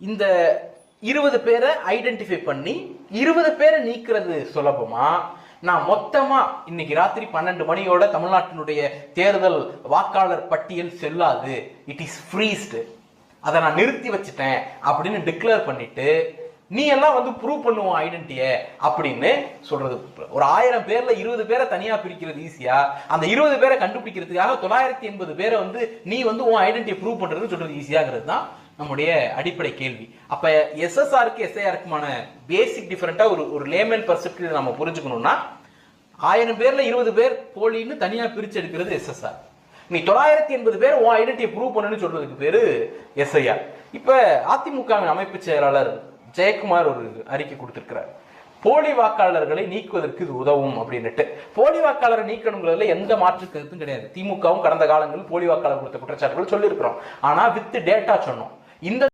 இந்த 20 பேரை ஐடென்டிஃபை பண்ணி 20 பேரை நீக்கிறது சுலபமா? நான் மொத்தமா இன்னைக்கு ராத்திரி 12 மணியோட தமிழ்நாட்டினுடைய தேர்தல் வாக்காளர் பட்டியல் செல்லாது, இட் இஸ் ஃப்ரீஸ்டு, அதை நான் நிறுத்தி வச்சுட்டேன் அப்படின்னு டிக்ளேர் பண்ணிட்டு நீ எல்லாம் வந்து ப்ரூவ் பண்ணுவோம் ஐடென்டிட்டிய அப்படின்னு சொல்றது. ஒரு 1000 பேர்ல 20 பேரை தனியா பிரிக்கிறது ஈஸியா, அந்த 20 பேரை கண்டுபிடிக்கிறதுக்காக 980 பேரை வந்து நீ வந்து உன் ஐடென்டிட்டியை ப்ரூவ் பண்றது சொல்றது ஈஸியாங்கிறது தான் நம்முடைய அடிப்படை கேள்வி. அப்ப எஸ்எஸ்ஆருக்கு எஸ்ஐஆருக்குமான பேசிக் டிஃபரெண்டா ஒரு லேமன் பெர்ஸ்பெக்டிவ் நம்ம புரிஞ்சுக்கணும்னா 1000 பேர்ல 20 பேர் போலின்னு தனியா பிரிச்சு எடுக்கிறது எஸ்எஸ்ஆர். நீ 980 பேர் உன் ஐடென்டிட்டியை ப்ரூவ் பண்ணுன்னு சொல்றதுக்கு பேரு எஸ்ஐஆர். இப்ப அதிமுகவின் அமைப்பு செயலாளர் ஜெயக்குமார் ஒரு அறிக்கை கொடுத்திருக்கிறார், போலி வாக்காளர்களை நீக்குவதற்கு இது உதவும் அப்படின்னுட்டு. போலி வாக்காளரை நீக்கணுங்கிறதுல எந்த மாற்று கருத்தும் கிடையாது. திமுகவும் கடந்த காலங்களில் போலி வாக்காளர் கொடுத்த குற்றச்சாட்டுகள் சொல்லி இருக்கிறோம். ஆனா வித் டேட்டா சொன்னோம். இந்த